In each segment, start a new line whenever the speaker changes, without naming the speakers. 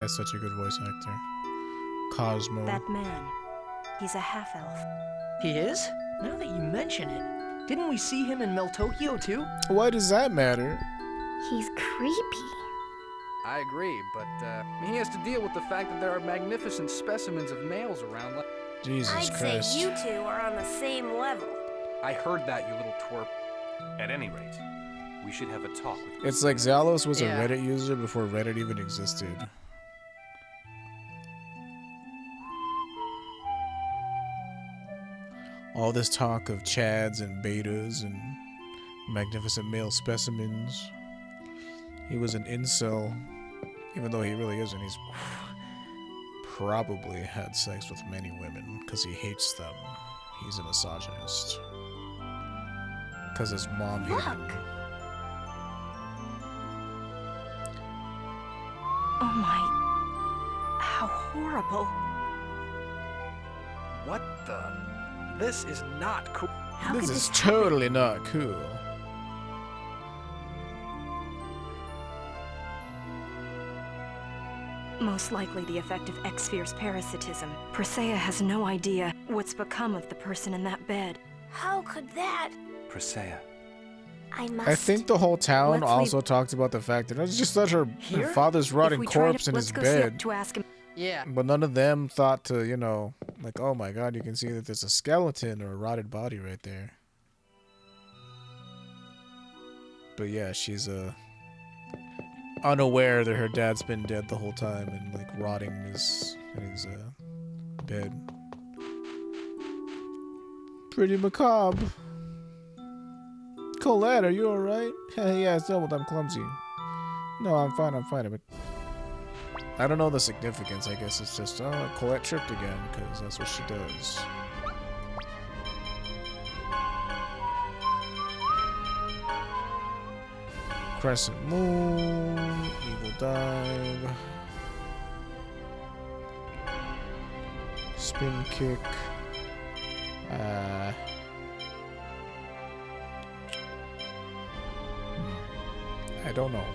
That's such a good voice actor. Cosmo.
That man. He's a half-elf.
He is? Now that you mention it. Didn't we see him in Meltokyo too?
Why does that matter?
He's creepy.
I agree, but he has to deal with the fact that there are magnificent specimens of males around.
Jesus
I'd
Christ.
say you two are on the same level.
I heard that, you little twerp.
At any rate, we should have a talk with
It's like Zelos was
Yeah.
a Reddit user before Reddit even existed. All this talk of chads and betas and magnificent male specimens. He was an incel, even though he really isn't. He's probably had sex with many women because he hates them. He's a misogynist. Because his mom hated him.
Look.
Oh my... How horrible.
What the? This is not cool.
How
This
could
is
this happen?
totally not cool.
Most likely the effect of X-Sphere's parasitism. Presea has no idea what's become of the person in that bed.
How could that?
Presea.
I must.
I think the whole town
Let's
also talked about the fact that it's just such her
Here?
father's rotting
If we try
corpse
to,
in
let's
his
go see up
bed.
to ask him.
Yeah.
But none of them thought to, you know, like, oh my god, you can see that there's a skeleton or a rotted body right there. But yeah, she's unaware that her dad's been dead the whole time and like rotting in his bed. Pretty macabre. Colette, are you alright? Yeah, it's doubled. I'm clumsy. No, I'm fine. But I don't know the significance. I guess it's just, oh, Colette tripped again, because that's what she does. Crescent Moon, Evil Dive, Spin Kick, I don't know.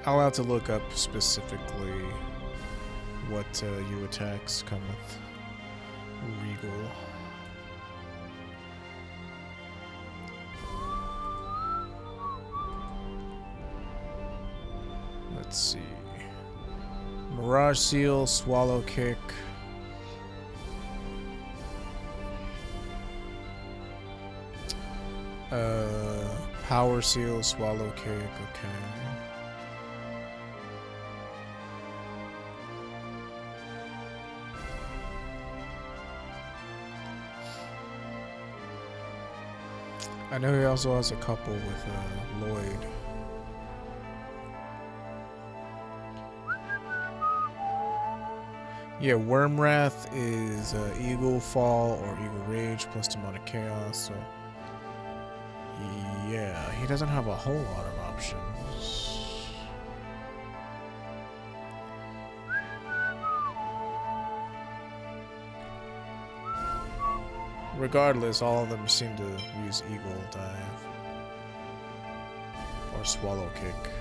I'll have to look up specifically what you attacks come with Regal. Let's see. Mirage Seal, Swallow Kick. Power Seal, Swallow Kick, okay. I know he also has a couple with Lloyd. Yeah, Wormwrath is Eagle Fall or Eagle Rage plus Demonic Chaos, so yeah, he doesn't have a whole lot of options. Regardless, all of them seem to use Eagle Dive or Swallow Kick.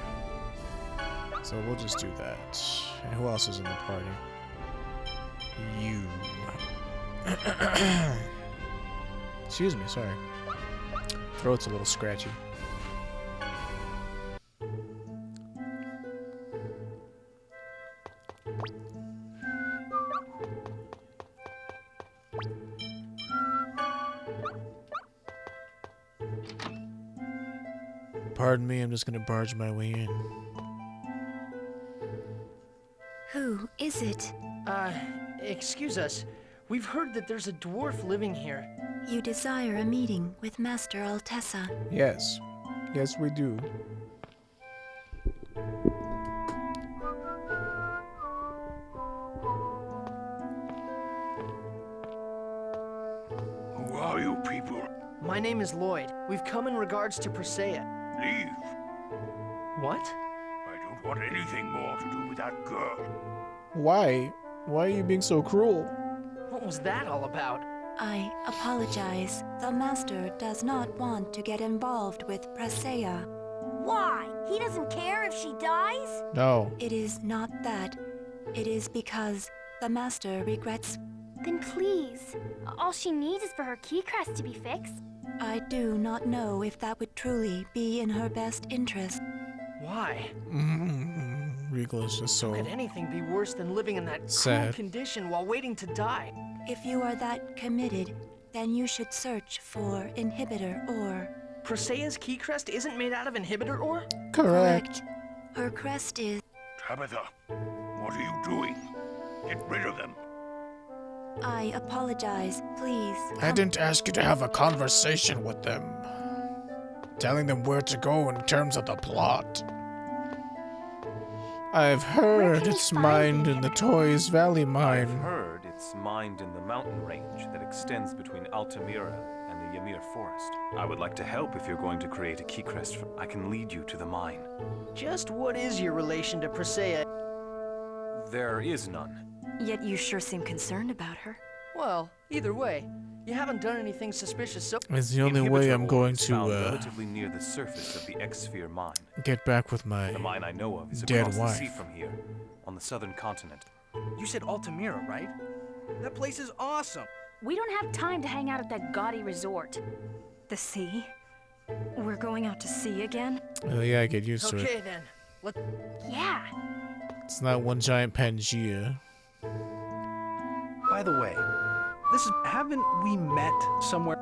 So we'll just do that. And who else is in the party? You. Excuse me, sorry. Throat's a little scratchy. Pardon me, I'm just gonna barge my way in.
Who is it?
Excuse us. We've heard that there's a dwarf living here.
You desire a meeting with Master Altessa.
Yes. Yes, we do.
Who are you people?
My name is Lloyd. We've come in regards to Presea.
Leave.
What?
I don't want anything more to do with that girl.
Why? Why are you being so cruel?
What was that all about?
I apologize. The Master does not want to get involved with Presea.
Why? He doesn't care if she dies?
No.
It is not that. It is because the Master regrets.
Then please. All she needs is for her key crest to be fixed.
I do not know if that would truly be in her best interest.
Why?
Regal is just
Could
so
anything be worse than living in that cruel
sad.
condition while waiting to die?
If you are that committed, then you should search for inhibitor ore.
Presea's key crest isn't made out of inhibitor ore?
correct.
Her crest is.
Tabitha, what are you doing? Get rid of them.
I apologize. Please.
I didn't ask you to have a conversation with them. Telling them where to go in terms of the plot. I've heard
can we
it's
find
mined
the
in the
inhibitor?
Toys Valley
I've
mine.
heard it's mined in the mountain range that extends between Altamira and the Ymir Forest. I would like to help if you're going to create a key crest. I can lead you to the mine.
Just what is your relation to Presea?
There is none.
Yet you sure seem concerned about her.
Well, either way, you haven't done anything suspicious so.
It's the only way
Inhibitor
I'm
ore
going
is found
to
relatively near the surface of the X-Sphere mine.
get back with my
The mine I know of is
dead
across the
wife.
sea from here, on the southern continent.
You said Altamira, right? That place is awesome.
We don't have time to hang out at that gaudy resort.
The sea? We're going out to sea again?
Oh yeah, I get used to it.
Okay then. Let
Yeah.
It's not one giant Pangea.
By the way, haven't we met somewhere?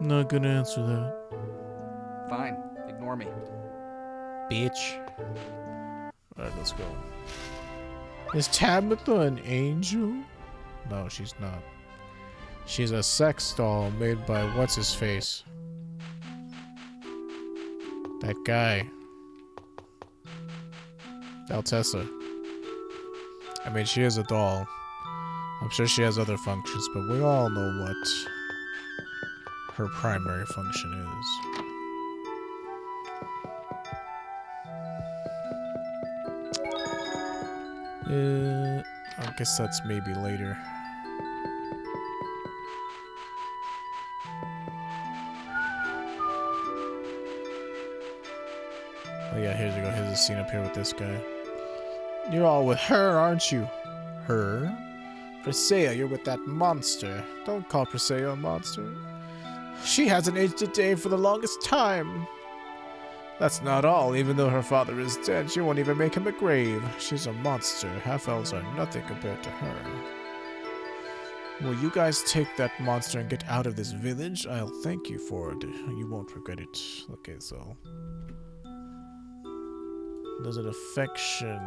Not gonna answer that.
Fine, ignore me.
Bitch. Alright, let's go. Is Tabitha an angel? No, she's not. She's a sex doll made by what's-his-face? That guy. Altessa. I mean, she is a doll. I'm sure she has other functions, but we all know what her primary function is. I guess that's maybe later. Oh yeah, here you go. Here's a scene up here with this guy. You're all with her, aren't you? Her? Presea, you're with that monster. Don't call Presea a monster. She hasn't aged a day for the longest time. That's not all. Even though her father is dead, she won't even make him a grave. She's a monster. Half-elves are nothing compared to her. Will you guys take that monster and get out of this village? I'll thank you for it. You won't regret it. Okay, so... there's an affection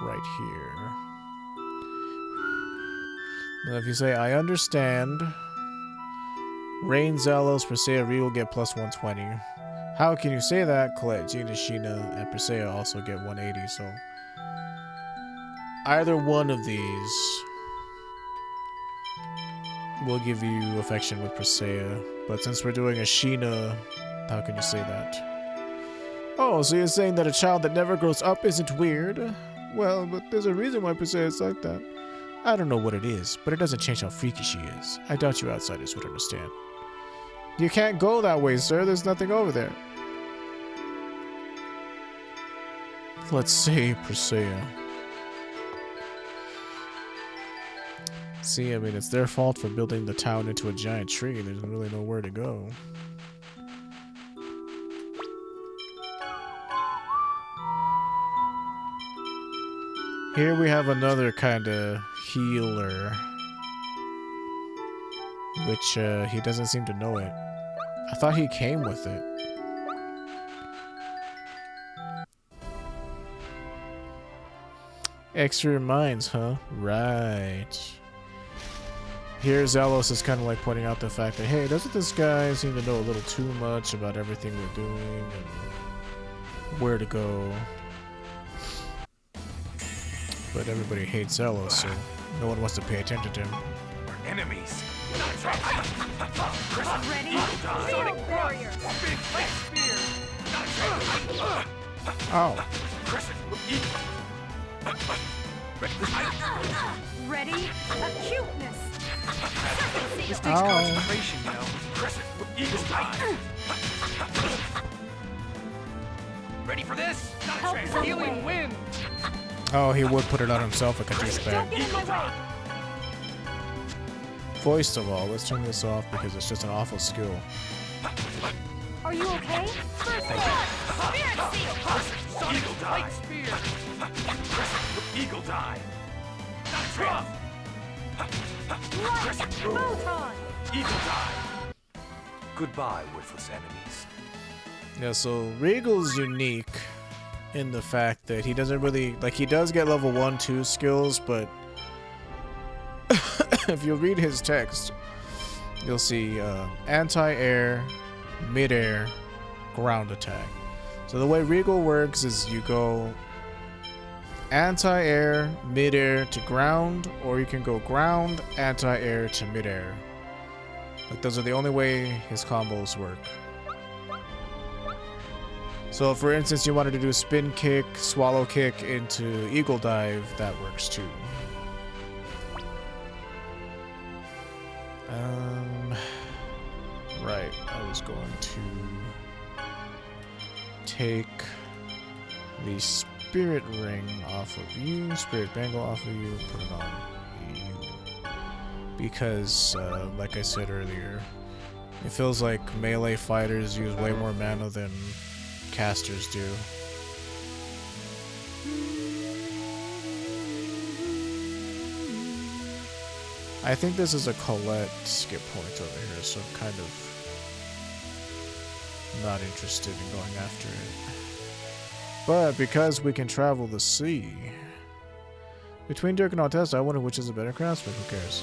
right here. Now if you say, I understand, Rain, Zelos, Presea, Regal get plus 120. How can you say that? Colette, Gina, Sheena, and Presea also get 180, so... either one of these will give you affection with Presea. But since we're doing a Sheena, how can you say that? Oh, so you're saying that a child that never grows up isn't weird? Well, but there's a reason why Presea is like that. I don't know what it is, but it doesn't change how freaky she is. I doubt you outsiders would understand. You can't go that way, sir. There's nothing over there. Let's say Presea. See, I mean, it's their fault for building the town into a giant tree. There's really nowhere to go. Here we have another kind of healer. Which, he doesn't seem to know it. I thought he came with it. Extra minds, huh? Right. Here, Zelos is kind of like pointing out the fact that, hey, doesn't this guy seem to know a little too much about everything we're doing and where to go? But everybody hates Zelos, so no one wants to pay attention to him.
We're enemies.
Ready? Sonic Warrior!
Oh.
Ready? Acuteness!
This takes
Ow.
concentration, you know. Eagle dive. Ready for this? Healing wind.
Oh, he would put it on himself like a douchebag.
Get in my way.
First of all, let's turn this off because it's just an awful skill.
Are you okay? First blood. Spirit seal.
Eagle
Light
dive.
spear.
Eagle dive.
Trust.
Light. Photon.
Eagle dive.
Goodbye, worthless enemies.
Yeah, so Regal's unique in the fact that he doesn't really, like, he does get level 1, 2 skills, but if you read his text, you'll see anti-air, mid-air, ground attack. So the way Regal works is you go anti-air, mid-air to ground, or you can go ground, anti-air to mid-air. Like, those are the only way his combos work. So for instance, you wanted to do spin kick, swallow kick into eagle dive, that works too. Right, I was going to take the spirit ring off of you, spirit bangle off of you, put it on you. Because, like I said earlier, it feels like melee fighters use way more mana than casters do. I think this is a Colette skip point over here, so I'm kind of not interested in going after it. But because we can travel the sea, between Dirk and Altesta, I wonder which is a better craftsman. Who cares?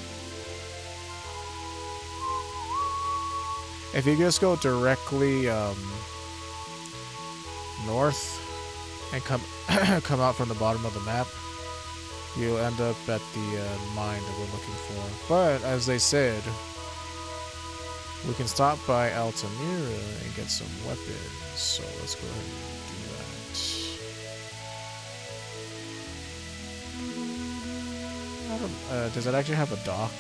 If you just go directly north and come out from the bottom of the map, you'll end up at the mine that we're looking for. But as they said, we can stop by Altamira and get some weapons. So let's go ahead and do that. I don't, does it actually have a dock?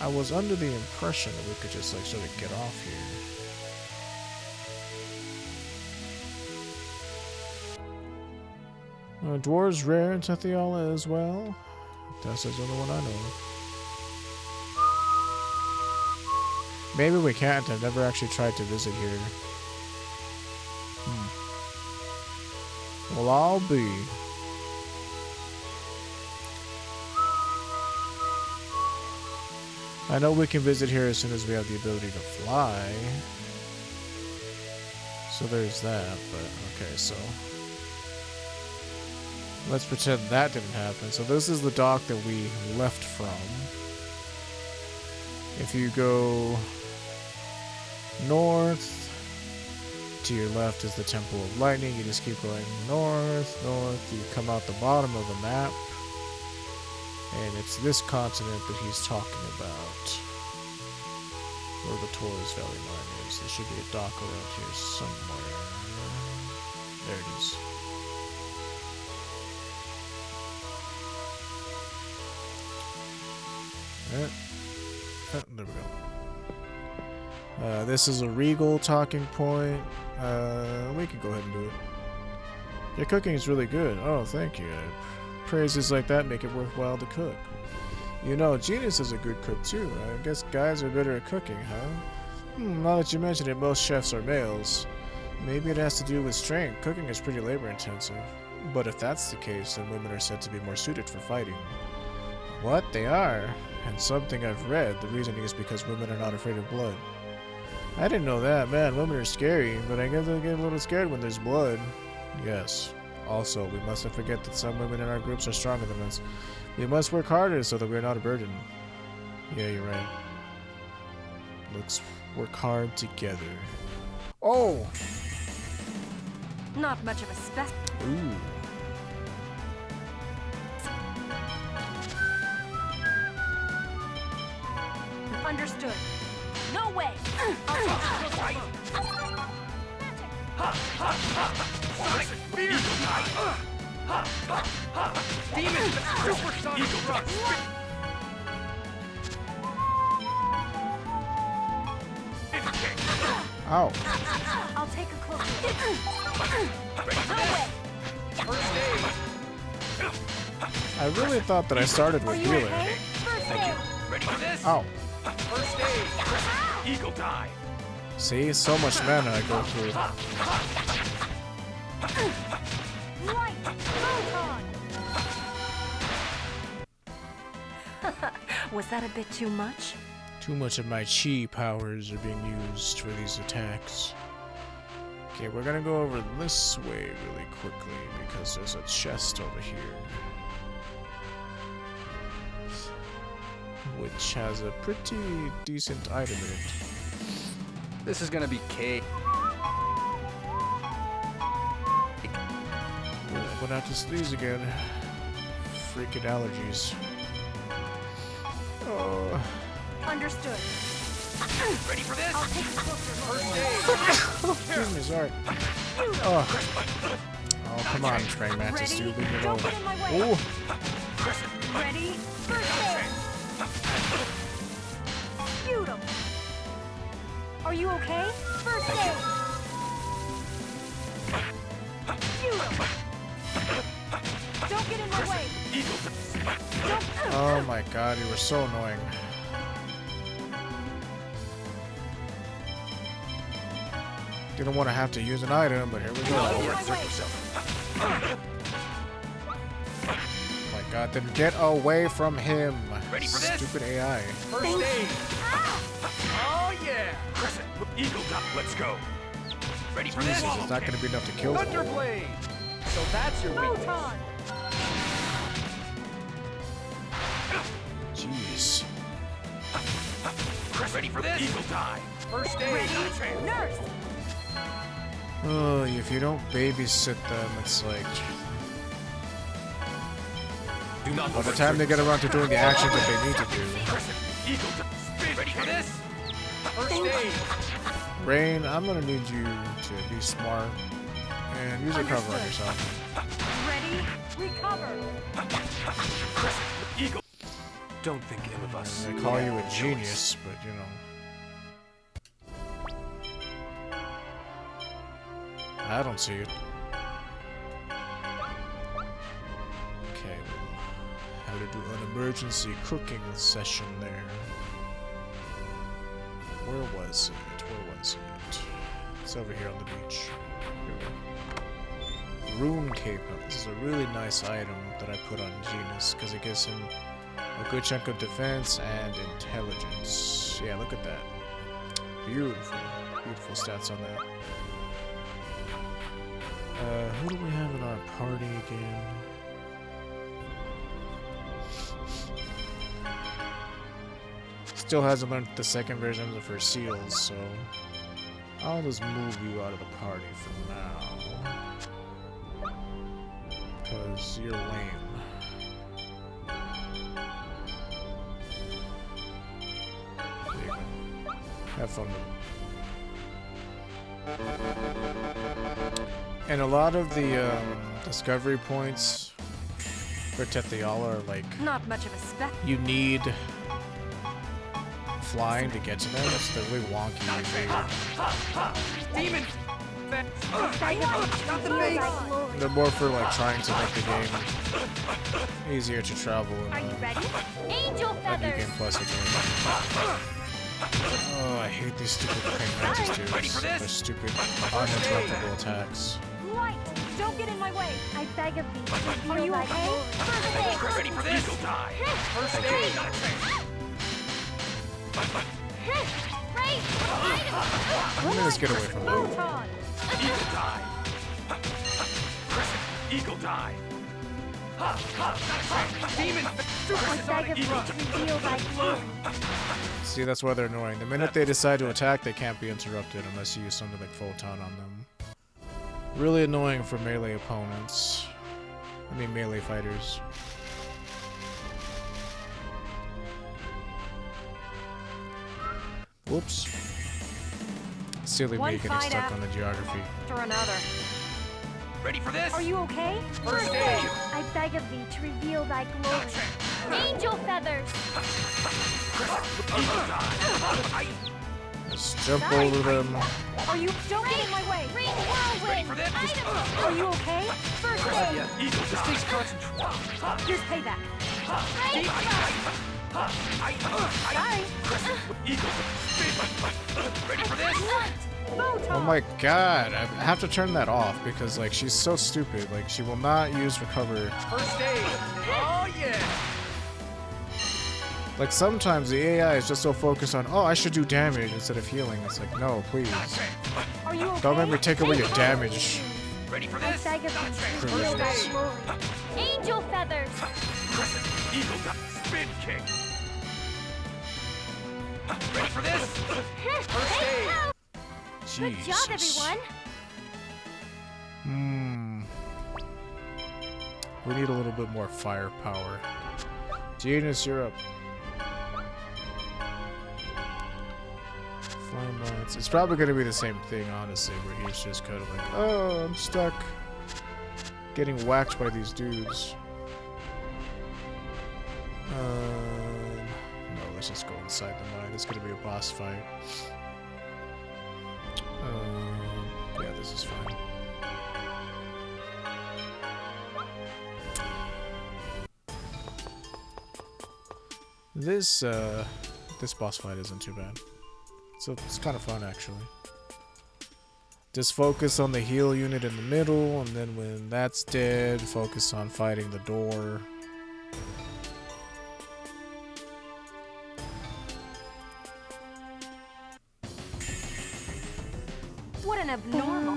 I was under the impression that we could just like sort of get off here. Dwarves rare in Tethiala as well. That's the only one I know of. Maybe we can't. I've never actually tried to visit here. Well, I'll be. I know we can visit here as soon as we have the ability to fly. So there's that, but okay, so let's pretend that didn't happen. So this is the dock that we left from. If you go north, to your left is the Temple of Lightning. You just keep going north, north. You come out the bottom of the map. And it's this continent that he's talking about. Where the Taurus Valley mine is. There should be a dock around here somewhere. There it is. There we go. This is a Regal talking point. We can go ahead and do it. Your cooking is really good. Oh, thank you. Praises like that make it worthwhile to cook. You know, Genus is a good cook too. I guess guys are better at cooking, huh? Now that you mention it, most chefs are males. Maybe it has to do with strength. Cooking is pretty labor intensive. But if that's the case, then women are said to be more suited for fighting. What? They are? And something I've read, the reasoning is because women are not afraid of blood. I didn't know that. Man, women are scary, but I guess I get a little scared when there's blood. Yes. Also, we mustn't forget that some women in our groups are stronger than us. We must work harder so that we're not a burden. Yeah, you're right. Let's work hard together. Oh!
Not much of a spec.
Ooh.
Understood. No way!
Demon supersonic thrust.
Ow.
I'll take a closer look.
First aid.
I really thought that I started with healing.
Ready for this?
Ow.
First aid. Eagle dive.
See, so much mana I go through.
Right. Was that a bit too much?
Too much of my chi powers are being used for these attacks. Okay, we're gonna go over this way really quickly because there's a chest over here, which has a pretty decent item in it.
This is gonna be cake.
Went out to sneeze again. Freaking allergies. Oh.
Understood.
Ready for this?
I'll take a closer look.
First aid.
Excuse me, sorry. Oh. Oh, come on, Praying Mantis,
Ready?
dude, leave me
Don't
alone.
get in my way.
Oh.
Ready? First aid. Beautiful. Are you okay? First aid. Beautiful. Don't get in my way.
Oh my god, you were so annoying. Didn't want to have to use an item, but here we go. Oh my god, then get away from him.
Ready for this?
Stupid AI.
First aid. Oh yeah. Eagle dive. Let's go. Ready for this?
Jesus, it's not going to be enough to kill them.
Thunderblade. So that's your weakness.
Photon.
Jeez.
Ready for this? Eagle dive. First aid.
Ready? Nurse.
Oh, if you don't babysit them, it's like...
Do not
by the time they get around to doing the actions that they need to do.
Eagle dive. Ready for this? First aid.
Rain, I'm going to need you to be smart and use a cover on yourself.
Ready? Recover.
Eagle.
Don't think ill of us.
They call you a genius, but you know. I don't see it. Okay, well, how to do an emergency cooking session there. Where was it? Where was it? It's over here on the beach. Here we go. Rune Cape. Now, this is a really nice item that I put on Genus because it gives him a good chunk of defense and intelligence. Yeah, look at that. Beautiful. Beautiful stats on that. Who do we have in our party again? Still hasn't learned the second version of her seals, so I'll just move you out of the party for now. Because you're lame. There you go. Have fun with it. And a lot of the discovery points for Tethiala are like,
Not much of a spec.
you need flying to get to them. It's really wonky.
Demon.
They're more for like trying to make the game easier to travel
Are
in
you ready? Angel
a new
feathers.
game plus again. Oh, I hate these stupid praying mantis dudes. Their stupid uninterruptible attacks.
Light. Don't get in my way.
I beg of thee.
Are you okay?
First aid.
Ready for this? Eagle dive. First aid.
Right.
Let me just get away from them.
Photon.
Eagle dive. Eagle dive. Demon.
I beg of thee. Reveal thy glory.
See, that's why they're annoying. The minute they decide to attack, they can't be interrupted unless you use something like Photon on them. Really annoying for melee opponents. I mean, melee fighters. Whoops. Silly
One
me getting
fight
stuck
after-
on the geography.
After another.
Ready for this?
Are you okay?
First aid!
I beg of thee to reveal thy glory. Angel feathers!
Eagle die!
Just jump over them.
Are you? Don't get in my way.
Ring
Ready
whirlwind!
for this?
Are you okay? First aid.
Eagle this takes concentration.
Here's payback.
Ring
Sorry.
Eagle spin. Ready for this?
Oh my god, I have to turn that off because like she's so stupid. Like she will not use recover.
First aid. Oh yeah.
Like sometimes the AI is just so focused on, oh, I should do damage instead of healing. It's like, no, please.
Are you okay?
Don't make me take away your damage.
Ready for
I
this?
beg of thee to reveal thy glory. Angel feathers!
Crescent. Eagle spin kick. Ready for this? First aid.
Good job, everyone!
We need a little bit more firepower. Genius, you're up. Flame lance. It's probably going to be the same thing, honestly, where he's just kind of like, oh, I'm stuck getting whacked by these dudes. No, let's just go inside the mine. It's going to be a boss fight. Yeah, this is fine. This boss fight isn't too bad. So it's kind of fun, actually. Just focus on the heal unit in the middle, and then when that's dead, focus on fighting the door.
What an abnormal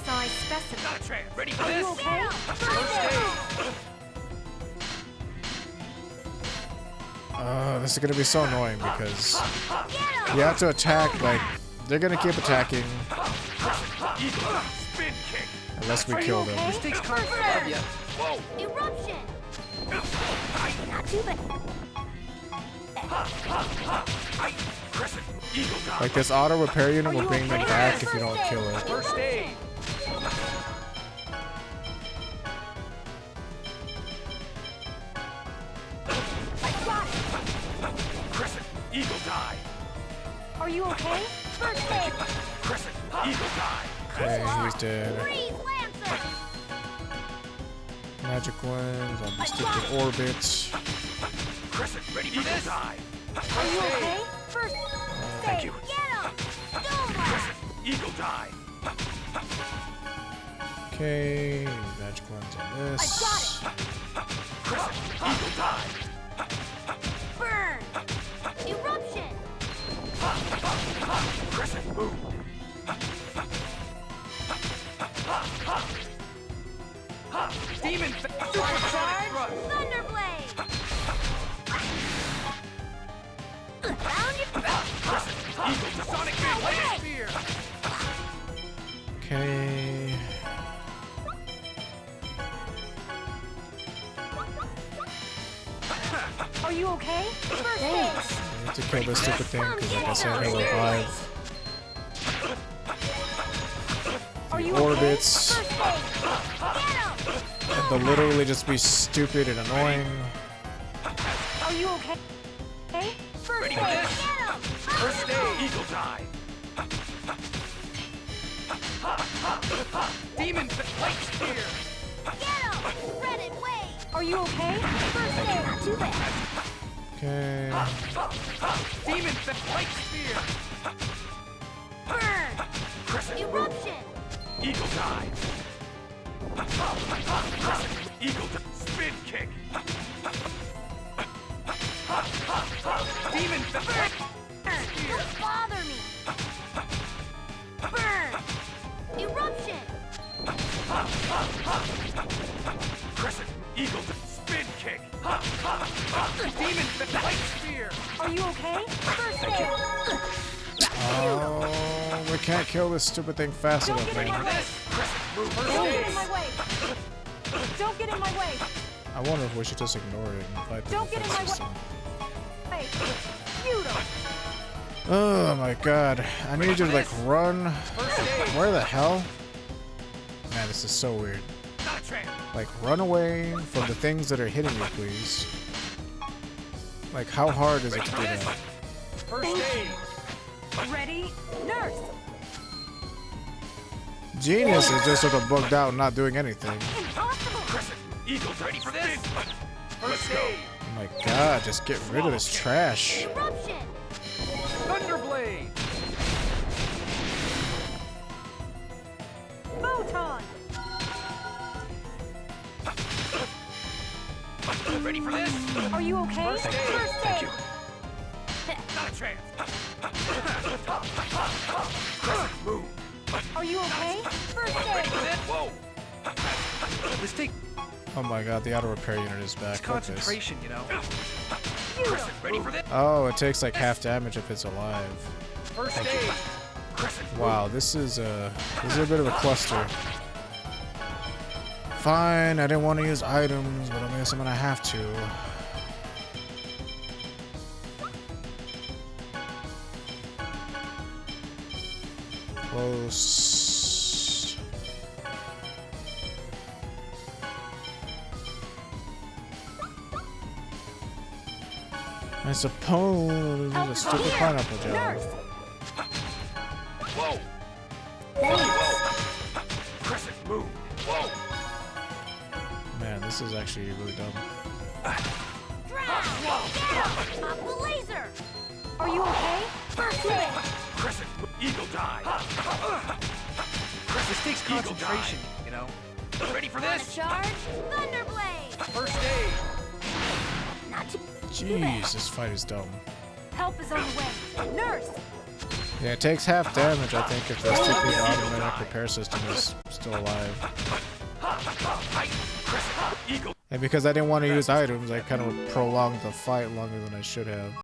size specimen.
Not a chance. Ready for
Are
this?
you okay?
First aid.
This is gonna be so annoying because you have to attack, like, they're gonna keep attacking
Eagle spin kick.
unless we kill them.
This takes concentration.
Whoa.
Eruption! Not too bad.
Crescent. Eagle die.
Like, this auto repair unit will bring them back if you don't kill it.
First aid. Crescent. Eagle die.
Are you okay?
First aid!
Crescent. Eagle die.
Okay, he's dead.
Freeze Lancer!
Magic ones on the stupid orbit.
Crescent. Ready for this? Die.
Are you okay?
First
Thank you.
Get him! Crescent!
Eagle die.
Okay, magic ones on this.
Crescent. Eagle die.
Burn! Eruption!
Crescent. Boom. Demon.
Supercharge! Thunderblade! Found you!
Eagle. Sonic Blade. Spear.
Okay.
Are you okay?
First aid!
I need to kill this stupid thing because, like I said, he'll revive.
Are you
Orbits.
First aid! Get him!
And they'll literally just be stupid and annoying.
Are you okay? Hey?
First
Ready
aid!
for
Get
this?
him!
First aid. Eagle die. Demon. Light spear.
Get him! Shredded wave!
Are you okay?
First aid! Not too bad!
Okay.
Demon. Light spear.
Burn! Eruption!
Eagle die. Eagle die. Spin kick. Demon.
Burn! Don't bother me! Burn! Eruption!
Crescent. Eagle die. Spin kick. Demon. Light spear.
Are you okay?
First aid!
Oh, we can't kill this stupid thing fast
Don't
enough,
get in
man.
my way!
First
Don't get
aid.
in my way! Don't get in my way!
I wonder if we should just ignore it and fight the
Don't get in
defense
my way.
system.
Hey, beautiful!
Oh my god. I need you to like run. Where the hell? Man, this is so weird. Like run away from the things that are hitting you, please. Like how hard is it to do that?
Thank you. Ready? Nurse!
Genius is just sort of bugged out, not doing anything.
Eagles ready for this? Let's go.
Oh my god, just get rid of this trash.
Eruption!
Thunderblade!
Photon!
Ready for this?
Are you okay?
First aid!
Not a chance. Move.
Are you okay?
First aid!
Whoa.
This takes
Oh my god, the auto repair unit is back. Fuck this.
concentration, you know.
Ready for this?
Oh, it takes like half damage if it's alive.
First aid!
Wow, this is a bit of a cluster. Fine, I didn't want to use items, but I guess I'm gonna have to. Close. I suppose a stupid pineapple job.
Nurse!
Whoa. Crescent, move. Whoa.
Man, this is actually really dumb.
Pop the laser!
Are you okay?
First aid!
Crescent, eagle die.
This takes concentration, you know.
Ready for
Wanna
this?
charge? Thunderblade!
First aid!
Not too
Jeez, this fight is dumb.
Help is on the way. Nurse!
Yeah, it takes half damage, I think, if the stupid automatic repair system is still alive.
Eagle.
And because I didn't want to use items, I kind of prolonged the fight longer than I should have.